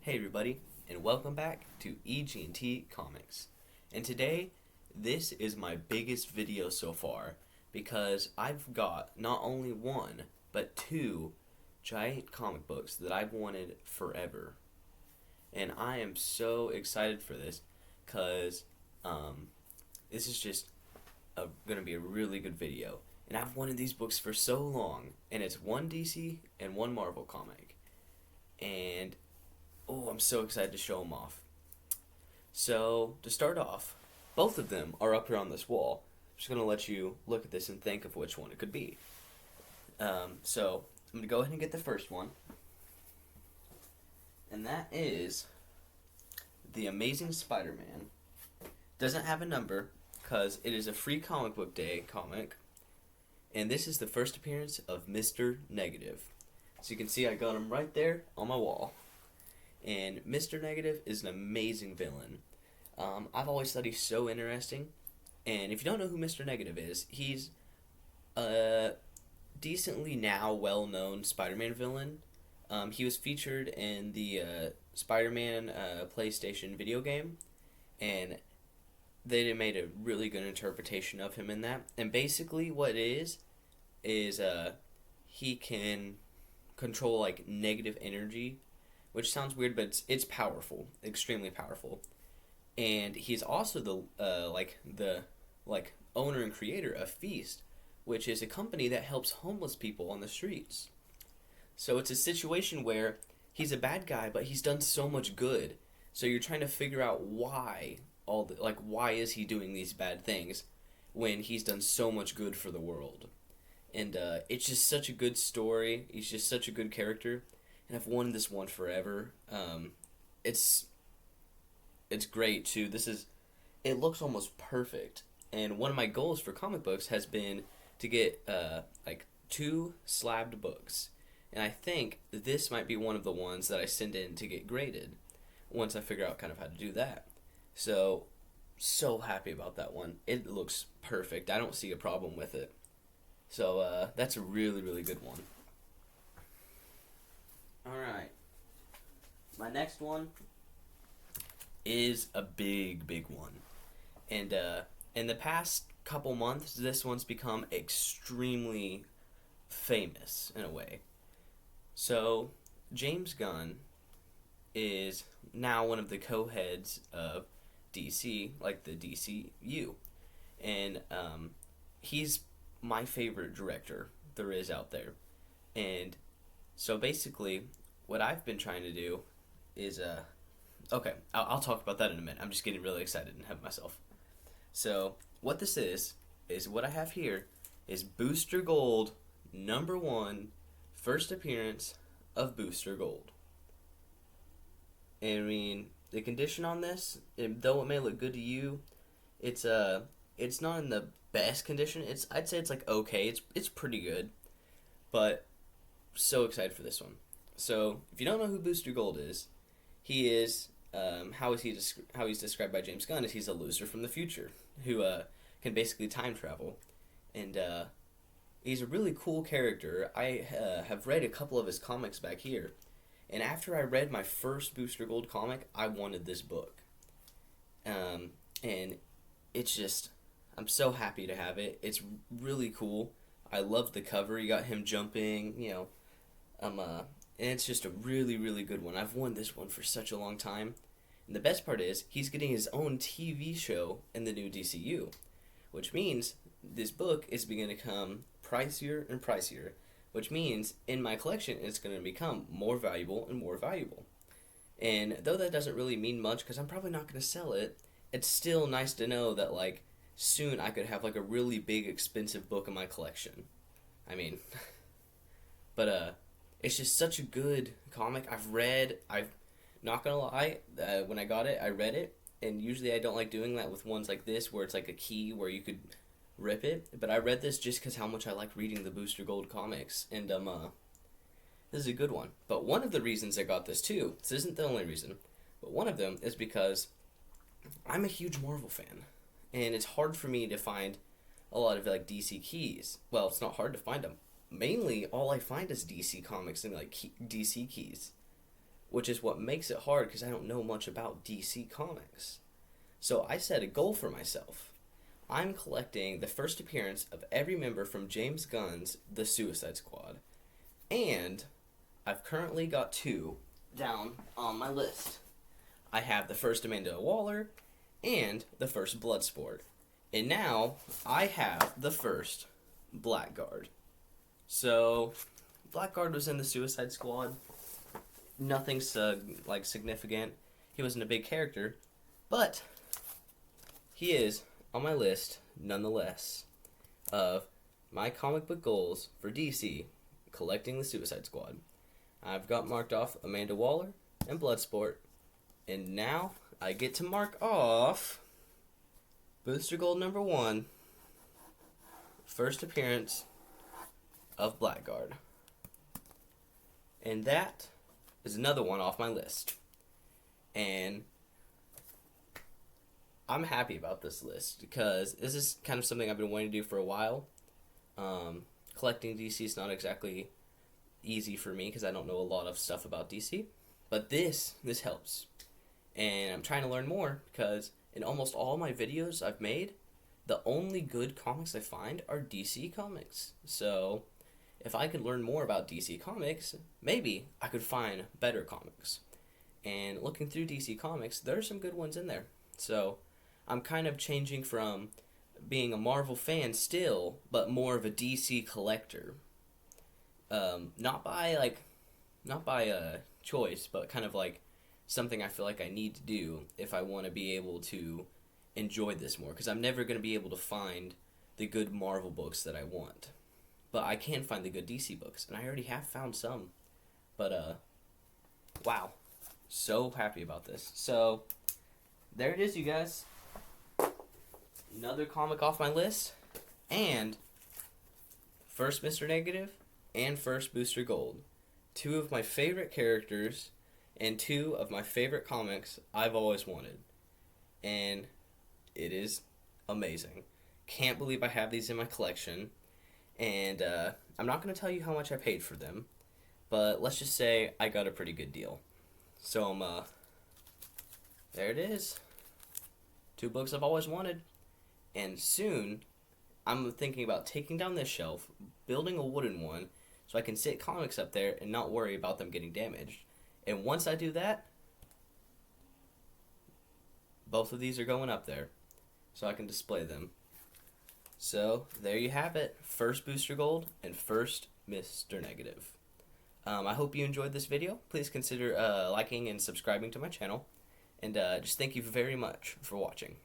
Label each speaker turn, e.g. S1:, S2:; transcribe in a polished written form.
S1: Hey everybody, and welcome back to EG&T Comics. And today, this is my biggest video so far because I've got not only one, but two giant comic books that I've wanted forever. And I am so excited for this because this is just going to be a really good video. And I've wanted these books for so long, and it's one DC and one Marvel comic. And I'm so excited to show them off. So, to start off, both of them are up here on this wall. I'm just going to let you look at this and think of which one it could be. So, I'm going to go ahead and get the first one. And that is The Amazing Spider-Man. Doesn't have a number, because it is a free comic book day comic. And this is the first appearance of Mr. Negative. So you can see I got him right there on my wall. And Mr. Negative is an amazing villain. I've always thought he's so interesting. And if you don't know who Mr. Negative is, he's a decently now well-known Spider-Man villain. He was featured in the Spider-Man PlayStation video game. And they made a really good interpretation of him in that. And basically what it is he can control like negative energy, which sounds weird, but it's powerful, extremely powerful. And he's also the owner and creator of Feast, which is a company that helps homeless people on the streets. So it's a situation where he's a bad guy, but he's done so much good. So you're trying to figure out why why is he doing these bad things when he's done so much good for the world. And it's just such a good story. He's just such a good character. And I've wanted this one forever. It's great too. It looks almost perfect. And one of my goals for comic books has been to get two slabbed books. And I think this might be one of the ones that I send in to get graded once I figure out kind of how to do that. So happy about that one. It looks perfect. I don't see a problem with it. So that's a really, really good one. Alright. My next one is a big, big one. And in the past couple months, this one's become extremely famous in a way. So, James Gunn is now one of the co-heads of DC, like the DCU. And he's my favorite director there is out there. And so basically, what I've been trying to do is, I'll talk about that in a minute. I'm just getting really excited and have myself. So, what this is what I have here is Booster Gold #1, first appearance of Booster Gold. And I mean, the condition on this, though it may look good to you, it's not in the best condition. I'd say it's like okay. It's pretty good, but so excited for this one. So if you don't know who Booster Gold is, he is how he's described by James Gunn is he's a loser from the future who can basically time travel, and he's a really cool character. I have read a couple of his comics back here, and after I read my first Booster Gold comic, I wanted this book, and it's just I'm so happy to have it. It's really cool. I love the cover. You got him jumping, and it's just a really, really good one. I've wanted this one for such a long time. And the best part is, he's getting his own TV show in the new DCU, which means this book is going to become pricier and pricier, which means in my collection it's going to become more valuable and more valuable. And though that doesn't really mean much because I'm probably not going to sell it, it's still nice to know that soon I could have a really big expensive book in my collection. I mean, but it's just such a good comic. I'm not gonna lie, when I got it, I read it, and usually I don't like doing that with ones like this where it's like a key where you could rip it, but I read this just because how much I like reading the Booster Gold comics, and this is a good one. But one of the reasons I got this too, this isn't the only reason, but one of them is because I'm a huge Marvel fan. And it's hard for me to find a lot of DC keys. Well, it's not hard to find them. Mainly, all I find is DC comics and DC keys. which is what makes it hard because I don't know much about DC Comics. So I set a goal for myself. I'm collecting the first appearance of every member from James Gunn's The Suicide Squad. And I've currently got 2 down on my list. I have the first Amanda Waller and the first Bloodsport. And now I have the first Blackguard. So Blackguard was in the Suicide Squad. Nothing significant. He wasn't a big character, but he is on my list nonetheless of my comic book goals for DC, collecting the Suicide Squad. I've got marked off Amanda Waller and Bloodsport, and now I get to mark off Booster Gold number 1, first appearance of Blackguard. And that is another one off my list. And I'm happy about this list because this is kind of something I've been wanting to do for a while. Collecting DC is not exactly easy for me because I don't know a lot of stuff about DC. But this helps. And I'm trying to learn more because in almost all my videos I've made, the only good comics I find are DC comics. So if I could learn more about DC comics, maybe I could find better comics. And looking through DC comics, there are some good ones in there. So I'm kind of changing from being a Marvel fan still, but more of a DC collector. Not by choice, but kind of like something I feel like I need to do if I want to be able to enjoy this more. Because I'm never going to be able to find the good Marvel books that I want. But I can find the good DC books, and I already have found some. But, wow. So happy about this. So, there it is, you guys. Another comic off my list. And first Mr. Negative and first Booster Gold. 2 of my favorite characters and 2 of my favorite comics I've always wanted. And it is amazing. Can't believe I have these in my collection. And I'm not going to tell you how much I paid for them, but let's just say I got a pretty good deal. So, there it is. 2 books I've always wanted. And soon, I'm thinking about taking down this shelf, building a wooden one, so I can sit comics up there and not worry about them getting damaged. And once I do that, both of these are going up there, so I can display them. So, there you have it. First Booster Gold and first Mr. Negative. I hope you enjoyed this video. Please consider liking and subscribing to my channel. And just thank you very much for watching.